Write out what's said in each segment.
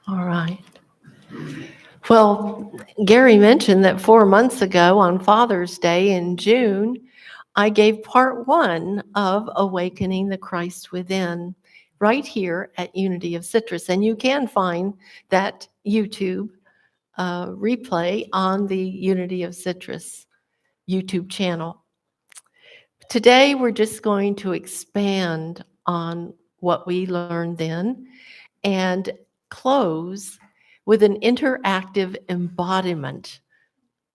All right. Well, Gary mentioned that 4 months ago on Father's Day in June, I gave part one of Awakening the Christ Within right here at Unity of Citrus. And you can find that YouTube replay on the Unity of Citrus YouTube channel. Today, we're just going to expand on what we learned then and close with an interactive embodiment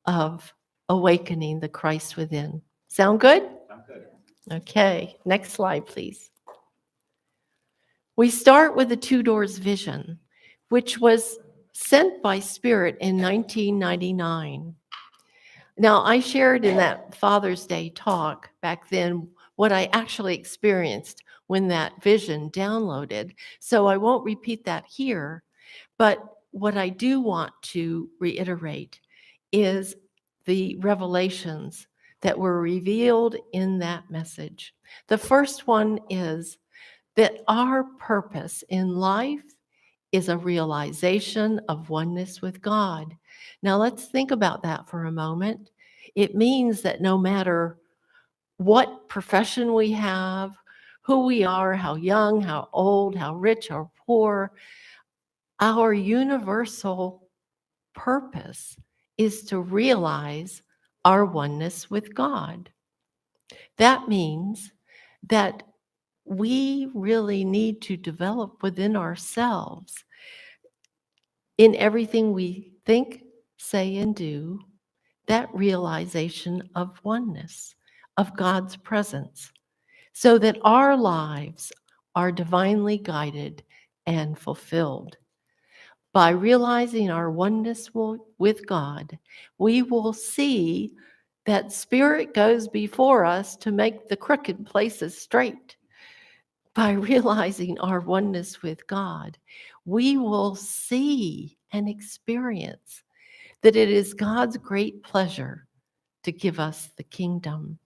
of awakening the Christ within. Sound good? Sounds good. Okay, next slide, please. We start with the Two Doors vision, which was sent by Spirit in 1999. Now, I shared in that Father's Day talk back then what I actually experienced when that vision downloaded. So I won't repeat that here, but what I do want to reiterate is the revelations that were revealed in that message. The first one is that our purpose in life is a realization of oneness with God. Now, let's think about that for a moment. It means that no matter what profession we have, who we are, how young, how old, how rich or poor, our universal purpose is to realize our oneness with God. That means that we really need to develop within ourselves, in everything we think, say, and do, that realization of oneness, of God's presence, so that our lives are divinely guided and fulfilled. By realizing our oneness with God, we will see that Spirit goes before us to make the crooked places straight. By realizing our oneness with God, we will see and experience that it is God's great pleasure to give us the kingdom.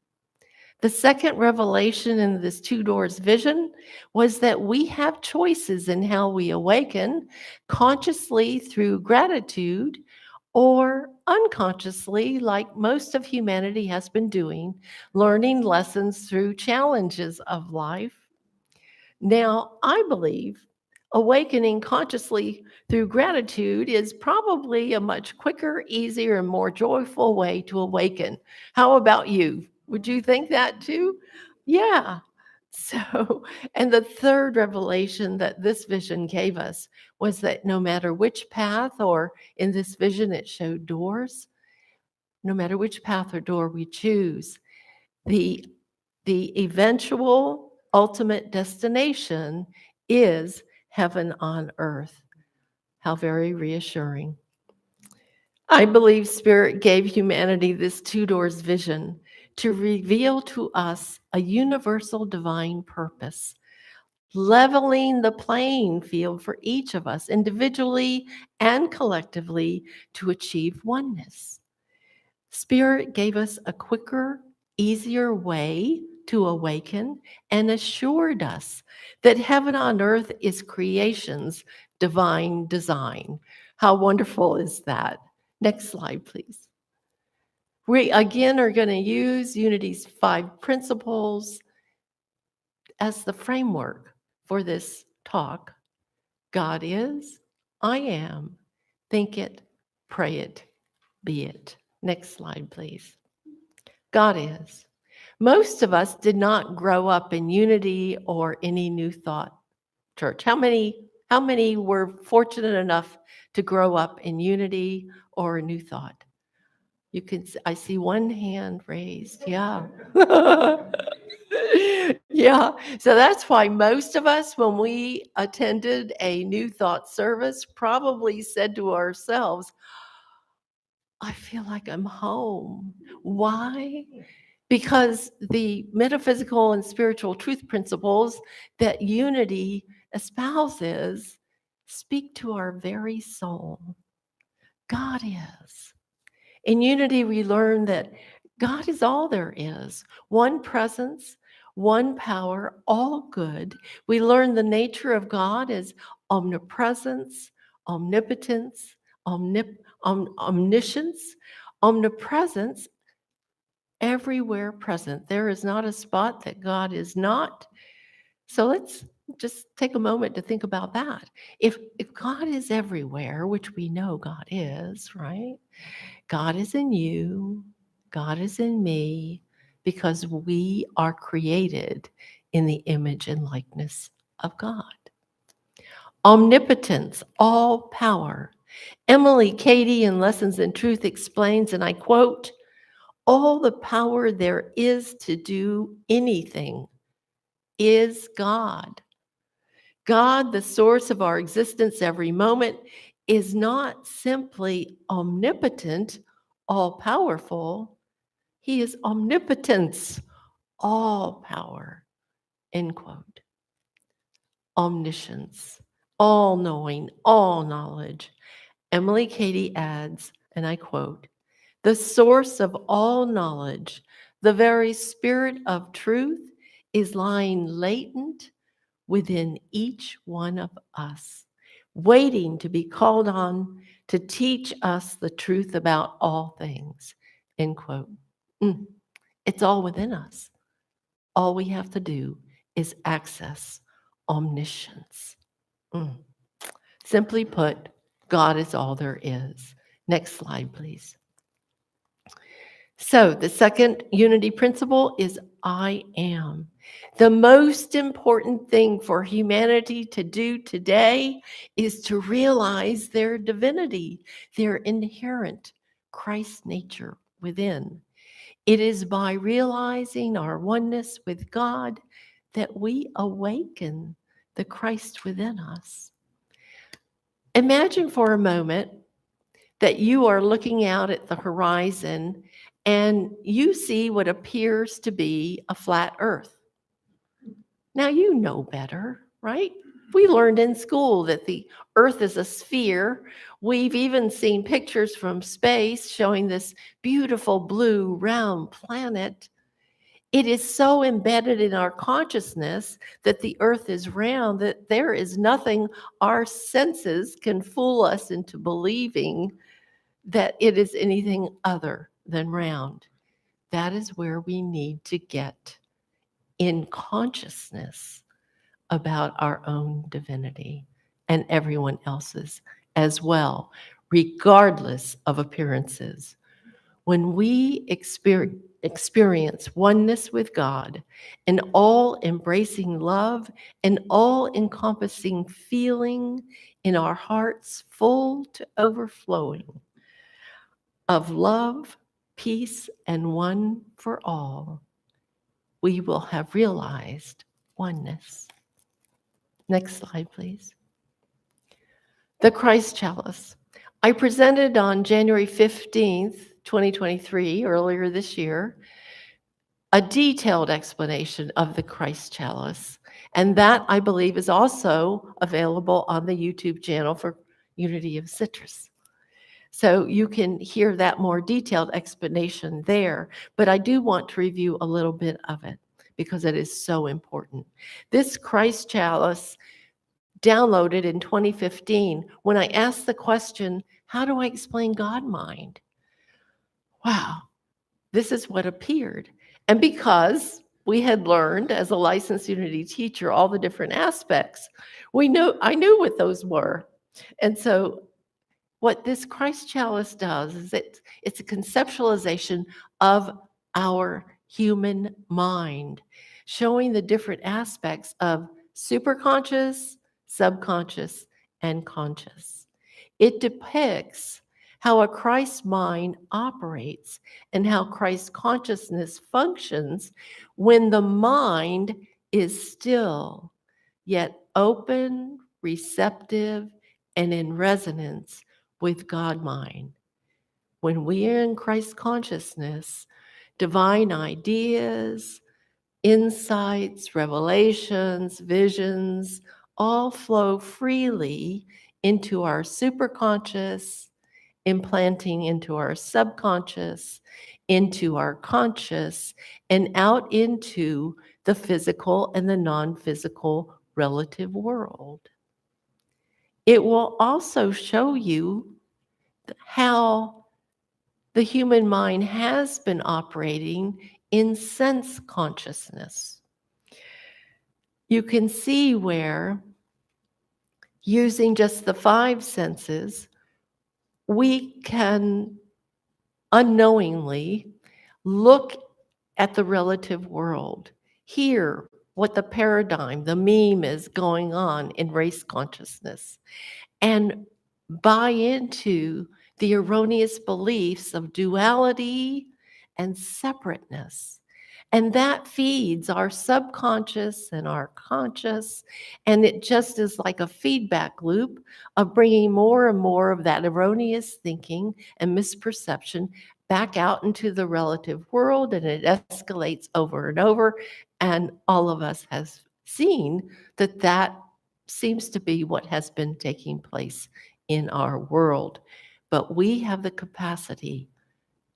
The second revelation in this Two Doors vision was that we have choices in how we awaken, consciously through gratitude or unconsciously, like most of humanity has been doing, learning lessons through challenges of life. Now, I believe awakening consciously through gratitude is probably a much quicker, easier, and more joyful way to awaken. How about you? Would you think that too? Yeah. So, and the third revelation that this vision gave us was that no matter which path, or in this vision, it showed doors, no matter which path or door we choose, the eventual ultimate destination is heaven on earth. How very reassuring. I believe Spirit gave humanity this Two Doors vision to reveal to us a universal divine purpose, leveling the playing field for each of us individually and collectively to achieve oneness. Spirit gave us a quicker, easier way to awaken and assured us that heaven on earth is creation's divine design. How wonderful is that? Next slide, please. We again are going to use Unity's 5 principles as the framework for this talk. God is, I am, think it, pray it, be it. Next slide, please. God is. Most of us did not grow up in Unity or any New Thought church. How many were fortunate enough to grow up in Unity or New Thought? I see one hand raised. Yeah. Yeah. So that's why most of us, when we attended a New Thought service, probably said to ourselves, I feel like I'm home. Why? Because the metaphysical and spiritual truth principles that Unity espouses speak to our very soul. God is. In Unity, we learn that God is all there is, one presence, one power, all good. We learn the nature of God as omnipresence, omnipotence, omniscience, omnipresence, everywhere present. There is not a spot that God is not. So let's just take a moment to think about that. If God is everywhere, which we know God is, right? God is in you, God is in me, because we are created in the image and likeness of God. Omnipotence, all power. Emily Cady in Lessons in Truth explains, and I quote, all the power there is to do anything is God. God, the source of our existence every moment, is not simply omnipotent, all powerful. He is omnipotence, all power. End quote. Omniscience, all knowing, all knowledge. Emily Cady adds, and I quote, the source of all knowledge, the very spirit of truth, is lying latent within each one of us, waiting to be called on to teach us the truth about all things. End quote. It's all within us. All we have to do is access omniscience. Simply put, God is all there is. Next slide, please. So the second unity principle is I am. The most important thing for humanity to do today is to realize their divinity, their inherent Christ nature within. It is by realizing our oneness with God that we awaken the Christ within us. Imagine for a moment that you are looking out at the horizon and you see what appears to be a flat earth. Now you know better, right? We learned in school that the earth is a sphere. We've even seen pictures from space showing this beautiful blue round planet. It is so embedded in our consciousness that the earth is round that there is nothing our senses can fool us into believing that it is anything other than round. That is where we need to get in consciousness about our own divinity and everyone else's as well, regardless of appearances. When we experience oneness with God, an all-embracing love, an all-encompassing feeling in our hearts full to overflowing of love, peace, and one for all, we will have realized oneness. Next slide, please. The Christ Chalice. I presented on January 15th, 2023, earlier this year, a detailed explanation of the Christ Chalice. And that, I believe, is also available on the YouTube channel for Unity of Citrus. So you can hear that more detailed explanation there. But I do want to review a little bit of it because it is so important. This Christ Chalice downloaded in 2015 when I asked the question, how do I explain God mind? Wow, this is what appeared. And because we had learned as a licensed Unity teacher all the different aspects, I knew what those were. And so what this Christ Chalice does is it's a conceptualization of our human mind, showing the different aspects of superconscious, subconscious, and conscious. It depicts how a Christ mind operates and how Christ consciousness functions when the mind is still, yet open, receptive, and in resonance with God mind. When we are in Christ consciousness, divine ideas, insights, revelations, visions, all flow freely into our superconscious, implanting into our subconscious, into our conscious, and out into the physical and the non-physical relative world. It will also show you how the human mind has been operating in sense consciousness. You can see where, using just the five senses, we can unknowingly look at the relative world, hear what the paradigm, the meme is going on in race consciousness, and buy into the erroneous beliefs of duality and separateness. And that feeds our subconscious and our conscious. And it just is like a feedback loop of bringing more and more of that erroneous thinking and misperception back out into the relative world. And it escalates over and over. And all of us has seen that that seems to be what has been taking place in our world. But we have the capacity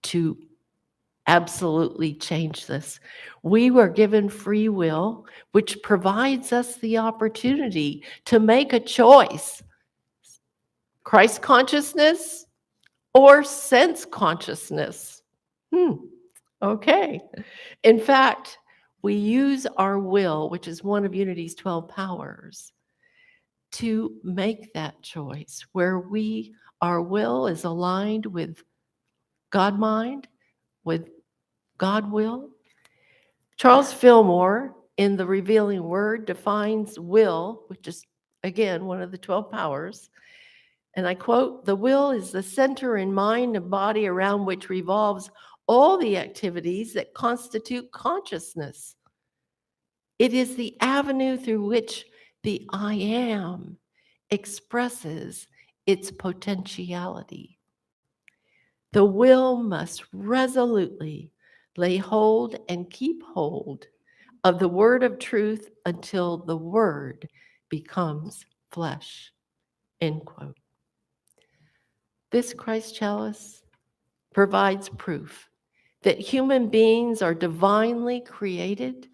to absolutely change this. We were given free will, which provides us the opportunity to make a choice: Christ consciousness or sense consciousness. Okay. In fact, we use our will, which is one of Unity's 12 powers, to make that choice where our will is aligned with God mind, with God will. Charles Fillmore, in The Revealing Word, defines will, which is, again, one of the 12 powers. And I quote, "The will is the center in mind and body around which revolves all the activities that constitute consciousness. It is the avenue through which the I am expresses its potentiality. The will must resolutely lay hold and keep hold of the word of truth until the word becomes flesh." End quote. This Christ chalice provides proof that human beings are divinely created,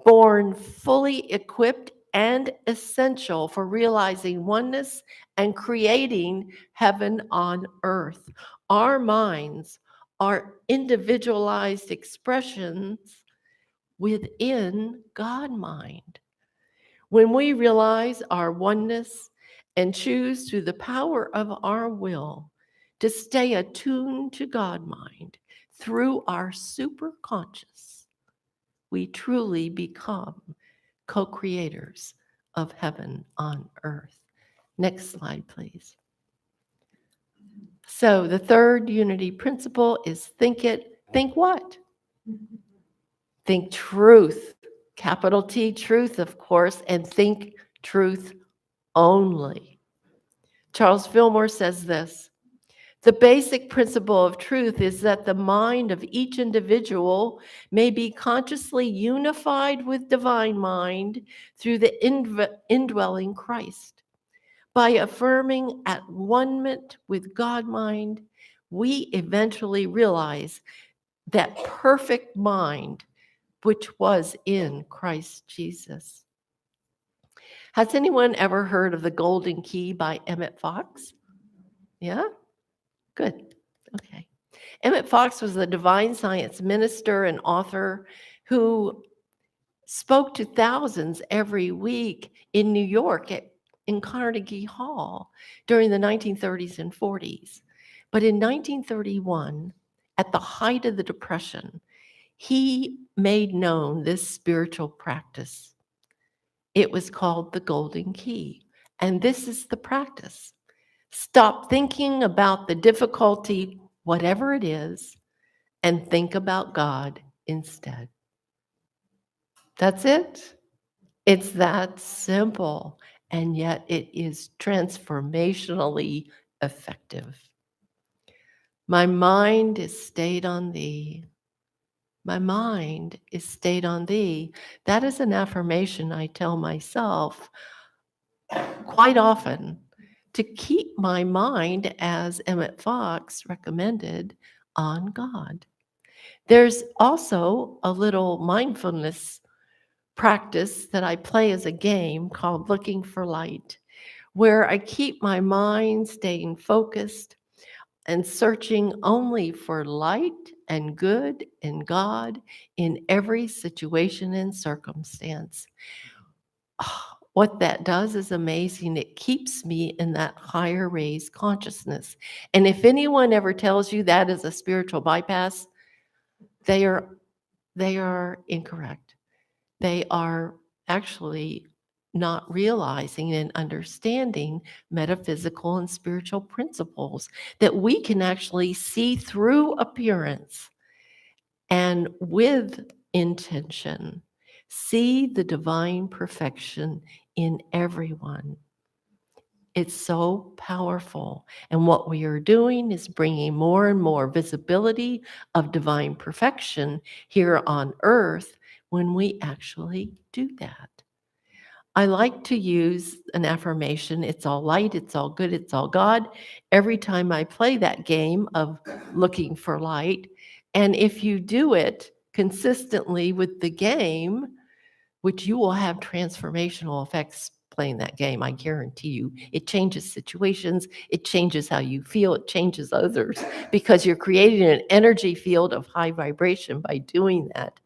born fully equipped and essential for realizing oneness and creating heaven on earth. Our minds are individualized expressions within God mind. When we realize our oneness and choose through the power of our will to stay attuned to God mind through our superconscious, we truly become co-creators of heaven on earth. Next slide, please. So the third unity principle is think it. Think what? Think truth. Capital T, truth, of course, and think truth only. Charles Fillmore says this: "The basic principle of truth is that the mind of each individual may be consciously unified with divine mind through the indwelling Christ. By affirming at one-ment with God mind, we eventually realize that perfect mind which was in Christ Jesus." Has anyone ever heard of The Golden Key by Emmett Fox? Yeah? Good. Okay. Emmett Fox was a divine science minister and author who spoke to thousands every week in New York in Carnegie Hall during the 1930s and 40s. But in 1931, at the height of the Depression, he made known this spiritual practice. It was called the Golden Key. And this is the practice: stop thinking about the difficulty, whatever it is, and think about God instead. That's it. It's that simple, and yet it is transformationally effective. My mind is stayed on thee. My mind is stayed on thee. That is an affirmation I tell myself quite often to keep my mind, as Emmett Fox recommended, on God. There's also a little mindfulness practice that I play as a game called Looking for Light, where I keep my mind staying focused and searching only for light and good and God in every situation and circumstance. What that does is amazing. It keeps me in that higher raised consciousness. And if anyone ever tells you that is a spiritual bypass, they are incorrect. They are actually not realizing and understanding metaphysical and spiritual principles that we can actually see through appearance and with intention see the divine perfection in everyone. It's so powerful. And what we are doing is bringing more and more visibility of divine perfection here on earth when we actually do that. I like to use an affirmation, it's all light, it's all good, it's all God, every time I play that game of looking for light. And if you do it consistently with the game, which you will have transformational effects playing that game, I guarantee you. It changes situations, it changes how you feel, it changes others, because you're creating an energy field of high vibration by doing that.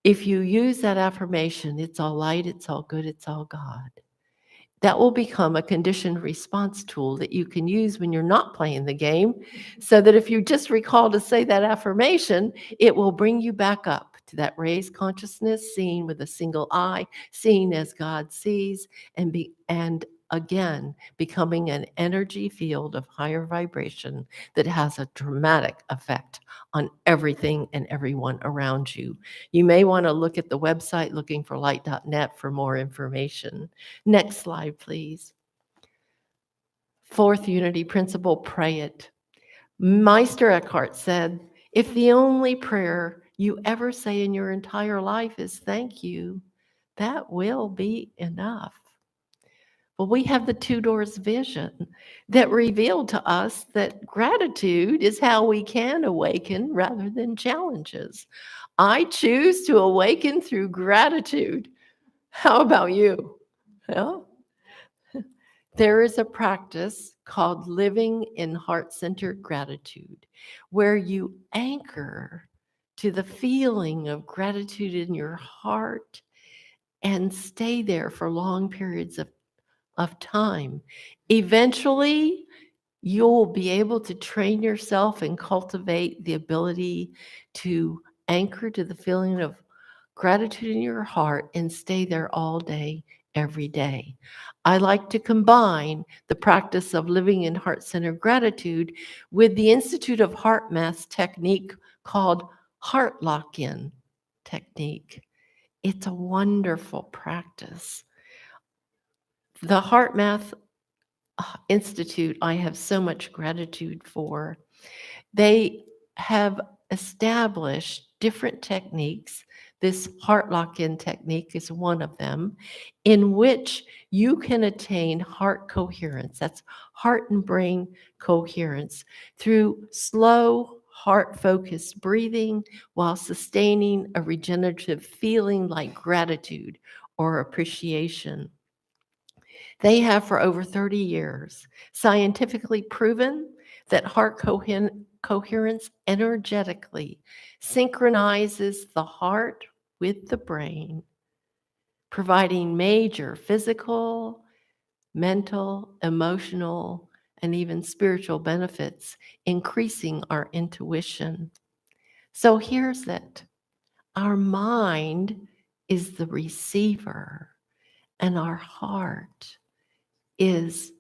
If you use that affirmation, it's all light, it's all good, it's all God, that will become a conditioned response tool that you can use when you're not playing the game, so that if you just recall to say that affirmation, it will bring you back up to that raised consciousness, seeing with a single eye, seeing as God sees, and again becoming an energy field of higher vibration that has a dramatic effect on everything and everyone around you. You may want to look at the website lookingforlight.net for more information. Next slide, please. Fourth unity principle, pray it. Meister Eckhart said, if the only prayer you ever say in your entire life is thank you, that will be enough. Well, we have the two doors vision that revealed to us that gratitude is how we can awaken rather than challenges. I choose to awaken through gratitude. How about you? Well, there is a practice called living in heart-centered gratitude, where you anchor to the feeling of gratitude in your heart and stay there for long periods of time. Eventually, you'll be able to train yourself and cultivate the ability to anchor to the feeling of gratitude in your heart and stay there all day, every day. I like to combine the practice of living in heart-centered gratitude with the Institute of Heart Math technique called Heart Lock-In technique. It's a wonderful practice. The Heart Math Institute, I have so much gratitude for. They have established different techniques. This heart lock-in technique is one of them, in which you can attain heart coherence. That's heart and brain coherence through slow, heart-focused breathing while sustaining a regenerative feeling like gratitude or appreciation. They have for over 30 years scientifically proven that heart coherence energetically synchronizes the heart with the brain, providing major physical, mental, emotional, and even spiritual benefits, increasing our intuition. So here's it. Our mind is the receiver, and our heart is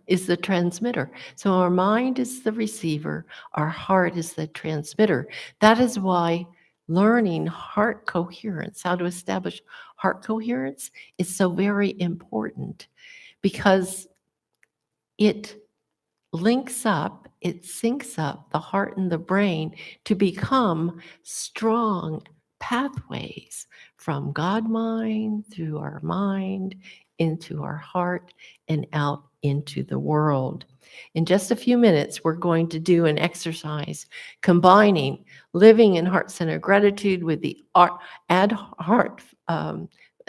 is the transmitter. So our mind is the receiver, our heart is the transmitter. That is why learning heart coherence, how to establish heart coherence, is so very important, because it links up, it syncs up the heart and the brain to become strong pathways from God mind through our mind into our heart and out into the world. In just a few minutes, we're going to do an exercise combining living in heart-centered gratitude with the heart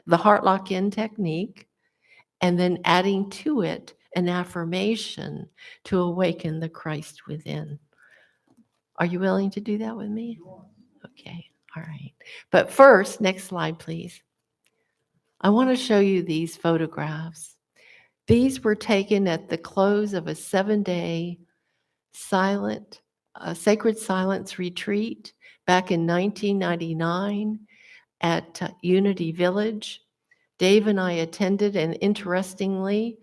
the heart lock-in technique, and then adding to it an affirmation to awaken the Christ within. Are you willing to do that with me? Okay, all right. But first, next slide, please. I want to show you these photographs. These were taken at the close of a 7-day sacred silence retreat back in 1999 at Unity Village. Dave and I attended, and interestingly,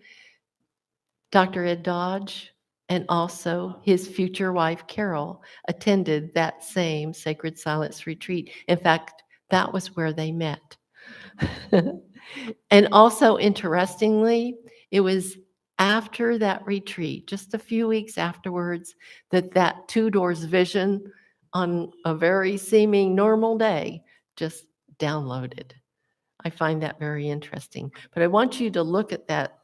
Dr. Ed Dodge and also his future wife, Carol, attended that same sacred silence retreat. In fact, that was where they met. And also, interestingly, it was after that retreat, just a few weeks afterwards, that Two Doors vision on a very seeming normal day just downloaded. I find that very interesting. But I want you to look at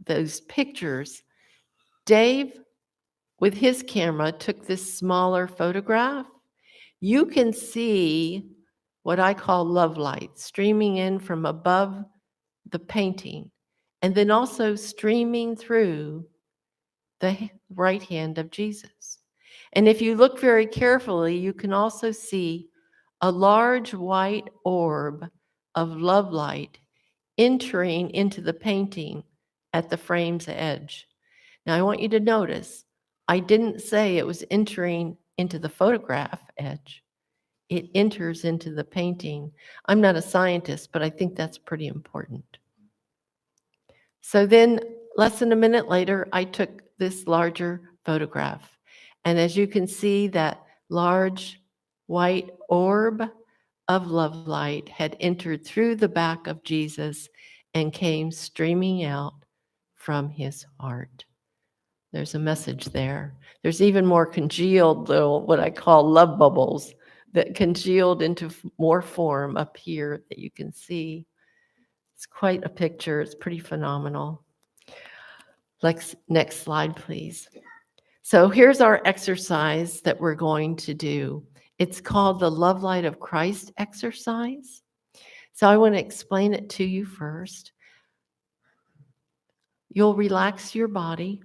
those pictures. Dave, with his camera, took this smaller photograph. You can see what I call love light streaming in from above the painting, and then also streaming through the right hand of Jesus. And if you look very carefully, you can also see a large white orb of love light entering into the painting at the frame's edge. Now, I want you to notice, I didn't say it was entering into the photograph edge. It enters into the painting. I'm not a scientist, but I think that's pretty important. So then, less than a minute later, I took this larger photograph. And as you can see, that large white orb of love light had entered through the back of Jesus and came streaming out from his heart. There's a message there. There's even more congealed little, what I call love bubbles, that congealed into more form up here that you can see. It's quite a picture. It's pretty phenomenal. Next slide, please. So here's our exercise that we're going to do. It's called the Love Light of Christ exercise. So I want to explain it to you first. You'll relax your body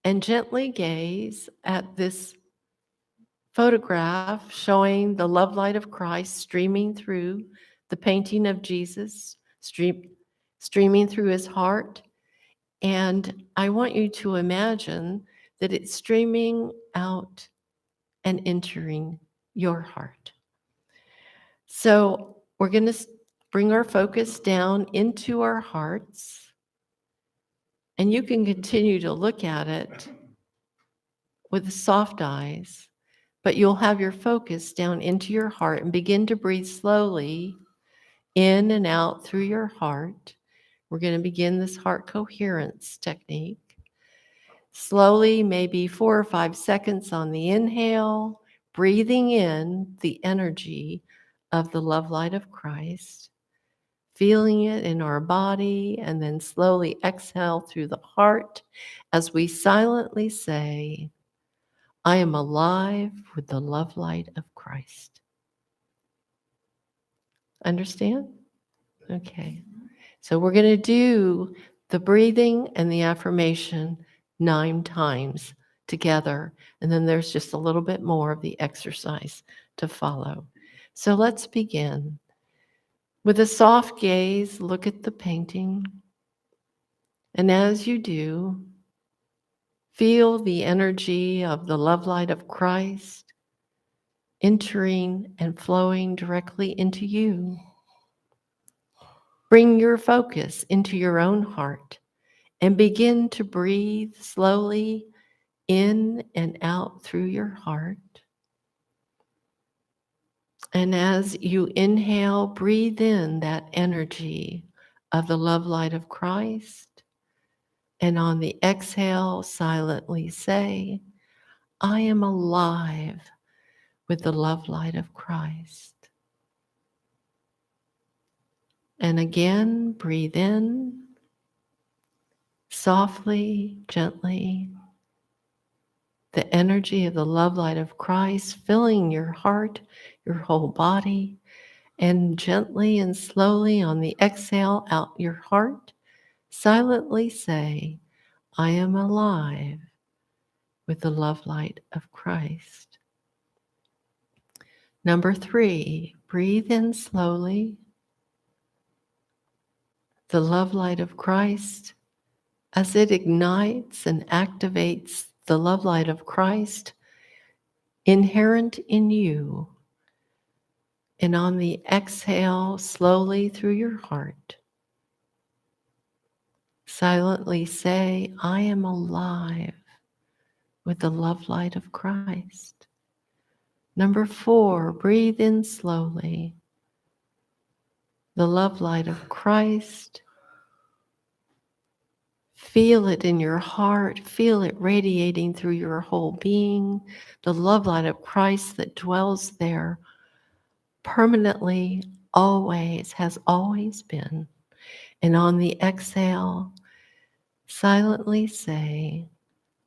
and gently gaze at this photograph showing the love light of Christ streaming through the painting of Jesus, streaming through his heart. And I want you to imagine that it's streaming out and entering your heart. So we're going to bring our focus down into our hearts. And you can continue to look at it with soft eyes, but you'll have your focus down into your heart and begin to breathe slowly in and out through your heart. We're going to begin this heart coherence technique. Slowly, maybe 4 or 5 seconds on the inhale, breathing in the energy of the love light of Christ, feeling it in our body, and then slowly exhale through the heart as we silently say, I am alive with the love light of Christ. Understand? Okay. So we're going to do the breathing and the affirmation 9 times together. And then there's just a little bit more of the exercise to follow. So let's begin. With a soft gaze, look at the painting. And as you do, feel the energy of the love light of Christ entering and flowing directly into you. Bring your focus into your own heart and begin to breathe slowly in and out through your heart. And as you inhale, breathe in that energy of the love light of Christ. And on the exhale, silently say, I am alive with the love light of Christ. And again, breathe in, softly, gently, the energy of the love light of Christ filling your heart, your whole body, And gently and slowly on the exhale out your heart, silently say, I am alive with the love light of Christ. Number 3, breathe in slowly. The love light of Christ, as it ignites and activates the love light of Christ inherent in you. And on the exhale, slowly through your heart, silently say, I am alive with the love light of Christ. Number 4, breathe in slowly. The love light of Christ. Feel it in your heart. Feel it radiating through your whole being. The love light of Christ that dwells there permanently, always, has always been. And on the exhale, silently say,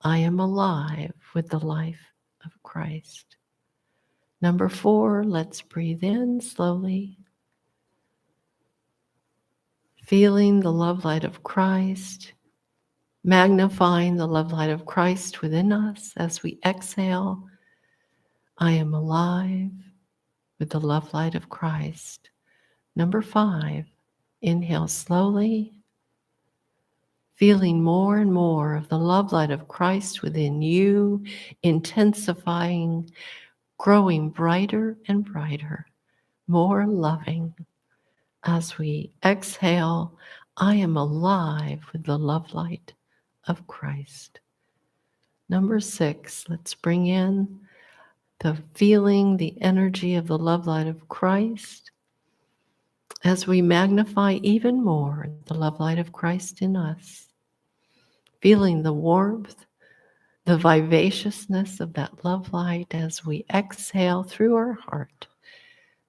I am alive with the life of Christ. Number 4, let's breathe in slowly. Feeling the love light of Christ, magnifying the love light of Christ within us as we exhale. I am alive with the love light of Christ. Number 5, inhale slowly, feeling more and more of the love light of Christ within you, intensifying, growing brighter and brighter, more loving. As we exhale, I am alive with the love light of Christ. Number 6, let's bring in the feeling, the energy of the love light of Christ as we magnify even more the love light of Christ in us. Feeling the warmth, the vivaciousness of that love light as we exhale through our heart,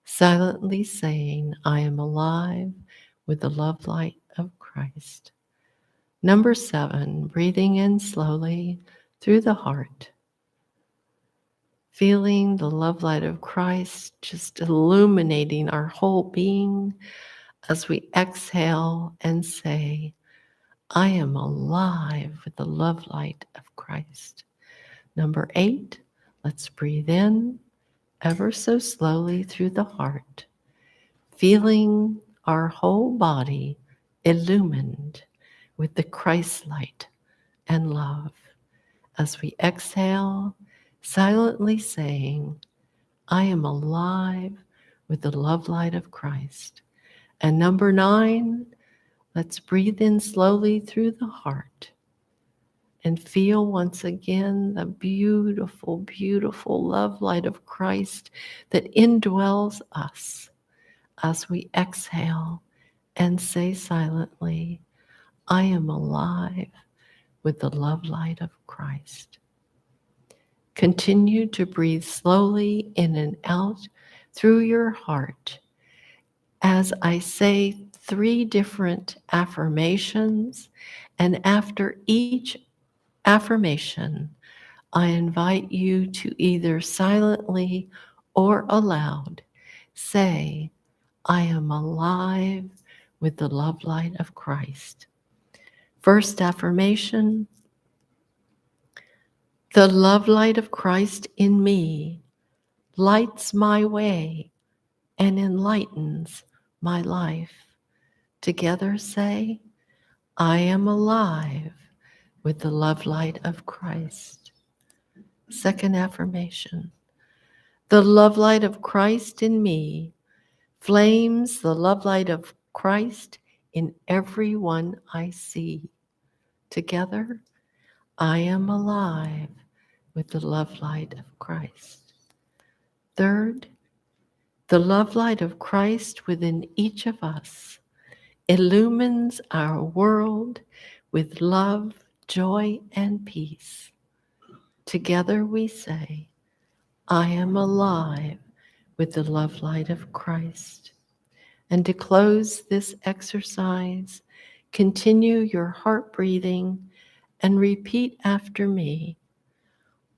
silently saying, I am alive with the love light of Christ. Number 7, breathing in slowly through the heart. Feeling the love light of Christ just illuminating our whole being as we exhale and say, I am alive with the love light of Christ. Number 8, let's breathe in ever so slowly through the heart, feeling our whole body illumined with the Christ light and love. As we exhale, silently saying, I am alive with the love light of Christ. And number 9, let's breathe in slowly through the heart and feel once again the beautiful, beautiful love light of Christ that indwells us as we exhale and say silently, I am alive with the love light of Christ. Continue to breathe slowly in and out through your heart as I say 3 different affirmations, and after each affirmation, I invite you to either silently or aloud say, I am alive with the love light of Christ. First affirmation, the love light of Christ in me lights my way and enlightens my life. Together say, I am alive with the love light of Christ. Second affirmation, the love light of Christ in me flames the love light of Christ in everyone I see. Together, I am alive with the love light of Christ. Third, the love light of Christ within each of us illumines our world with love, joy, and peace. Together we say, I am alive with the love light of Christ. And to close this exercise, continue your heart breathing and repeat after me.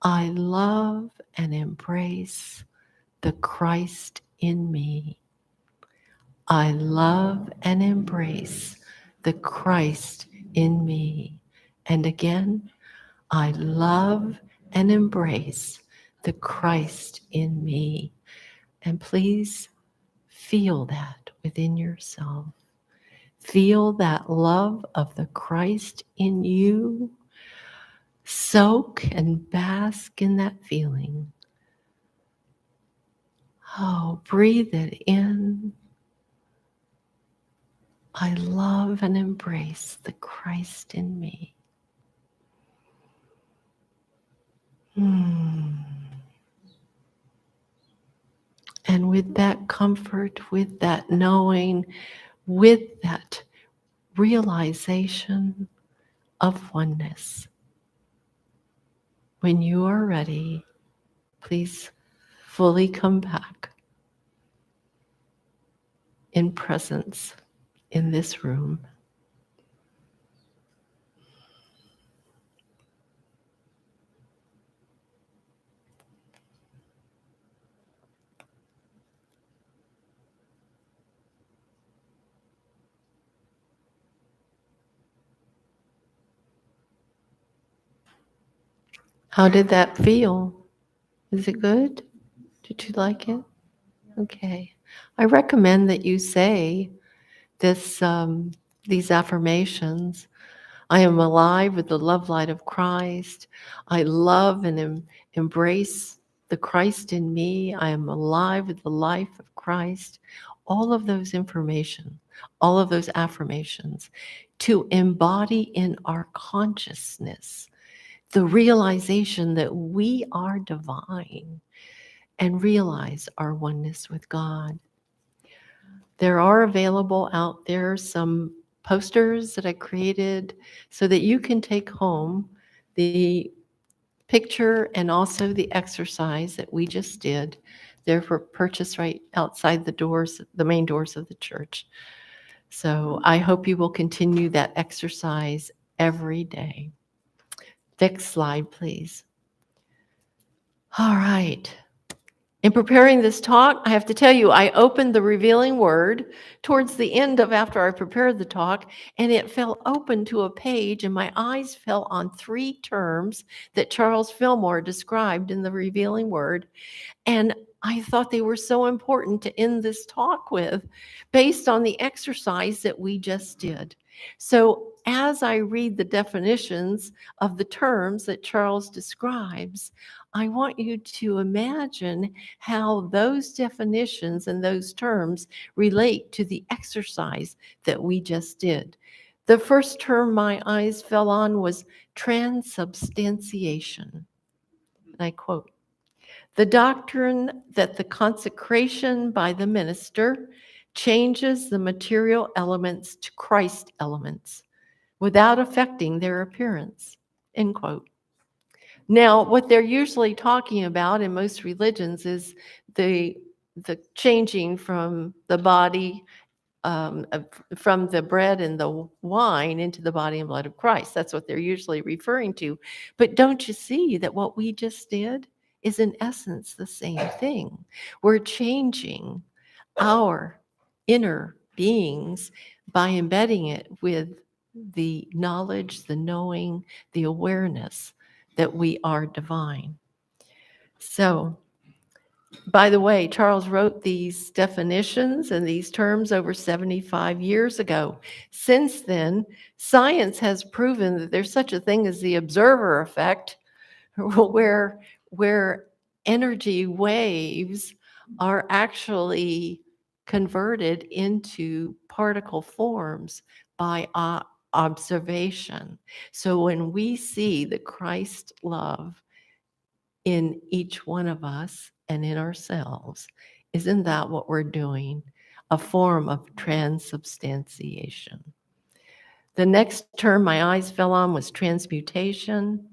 I love and embrace the Christ in me. I love and embrace the Christ in me. And again, I love and embrace the Christ in me. And please feel that within yourself. Feel that love of the Christ in you. Soak and bask in that feeling. Oh, breathe it in. I love and embrace the Christ in me. And with that comfort, with that knowing, with that realization of oneness, when you are ready, please fully come back in presence in this room. How did that feel? Is it good? Did you like it? Okay. I recommend that you say these affirmations. I am alive with the love light of Christ. I love and embrace the Christ in me. I am alive with the life of Christ. All of those information, all of those affirmations to embody in our consciousness the realization that we are divine and realize our oneness with God. There are available out there some posters that I created so that you can take home the picture and also the exercise that we just did. They're for purchase right outside the doors, the main doors of the church. So I hope you will continue that exercise every day. Next slide, please. All right. In preparing this talk, I have to tell you, I opened the revealing word towards the end of after I prepared the talk, and it fell open to a page, and my eyes fell on 3 terms that Charles Fillmore described in the revealing word. And I thought they were so important to end this talk with based on the exercise that we just did. So as I read the definitions of the terms that Charles describes, I want you to imagine how those definitions and those terms relate to the exercise that we just did. The first term my eyes fell on was transubstantiation. And I quote, the doctrine that the consecration by the minister changes the material elements to Christ elements without affecting their appearance, end quote. Now, what they're usually talking about in most religions is the changing from the body, from the bread and the wine into the body and blood of Christ. That's what they're usually referring to. But don't you see that what we just did is in essence the same thing? We're changing our inner beings by embedding it with the knowledge, the knowing, the awareness that we are divine. So, by the way, Charles wrote these definitions and these terms over 75 years ago. Since then, science has proven that there's such a thing as the observer effect, where energy waves are actually converted into particle forms by observation. So when we see the Christ love in each one of us and in ourselves, isn't that what we're doing? A form of transubstantiation. The next term my eyes fell on was transmutation,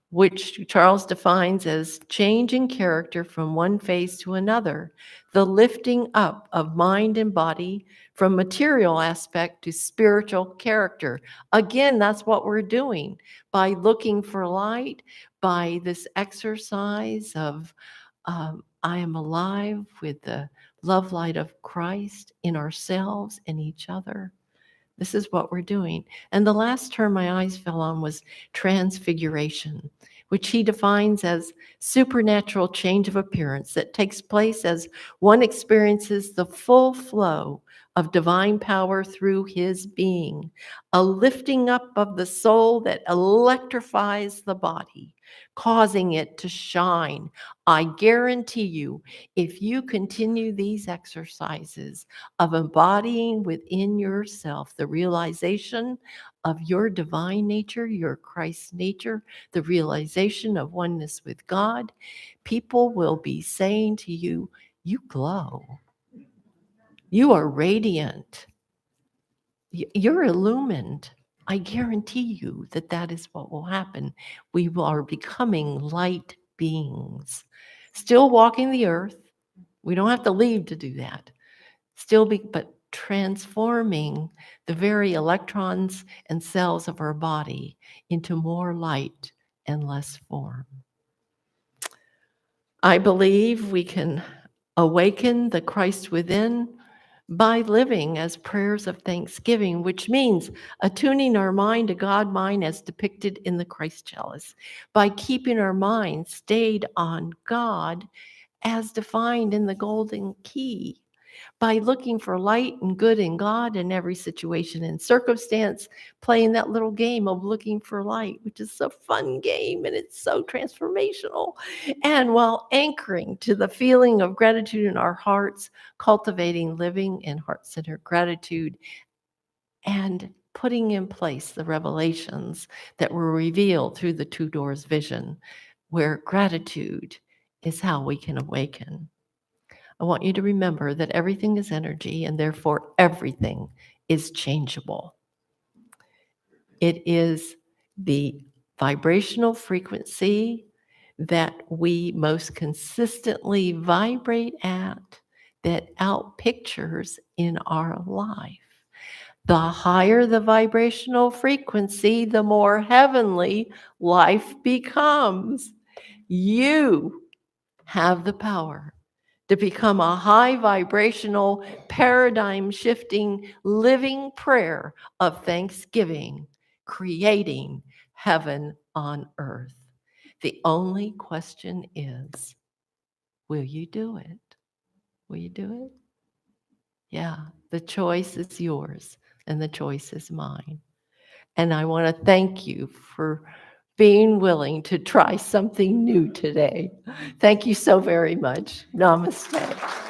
which Charles defines as change in character from one phase to another, the lifting up of mind and body from material aspect to spiritual character. Again, that's what we're doing by looking for light, by this exercise of I am alive with the love light of Christ in ourselves and each other. This is what we're doing. And the last term my eyes fell on was transfiguration, which he defines as supernatural change of appearance that takes place as one experiences the full flow of divine power through his being, a lifting up of the soul that electrifies the body, causing it to shine. I guarantee you, if you continue these exercises of embodying within yourself the realization of your divine nature, your Christ nature, the realization of oneness with God, people will be saying to you, you glow. You are radiant. You're illumined. I guarantee you that that is what will happen. We are becoming light beings, still walking the earth. We don't have to leave to do that. But transforming the very electrons and cells of our body into more light and less form. I believe we can awaken the Christ within by living as prayers of thanksgiving, which means attuning our mind to God mind as depicted in the Christ chalice, by keeping our mind stayed on God as defined in the golden key, by looking for light and good in God in every situation and circumstance, playing that little game of looking for light, which is a fun game and it's so transformational. And while anchoring to the feeling of gratitude in our hearts, cultivating living in heart-centered gratitude, and putting in place the revelations that were revealed through the Two Doors vision, where gratitude is how we can awaken. I want you to remember that everything is energy and therefore everything is changeable. It is the vibrational frequency that we most consistently vibrate at that outpictures in our life. The higher the vibrational frequency, the more heavenly life becomes. You have the power to become a high vibrational, paradigm shifting, living prayer of thanksgiving, creating heaven on earth. The only question is, will you do it? Will you do it? Yeah, the choice is yours and the choice is mine. And I want to thank you for being willing to try something new today. Thank you so very much. Namaste.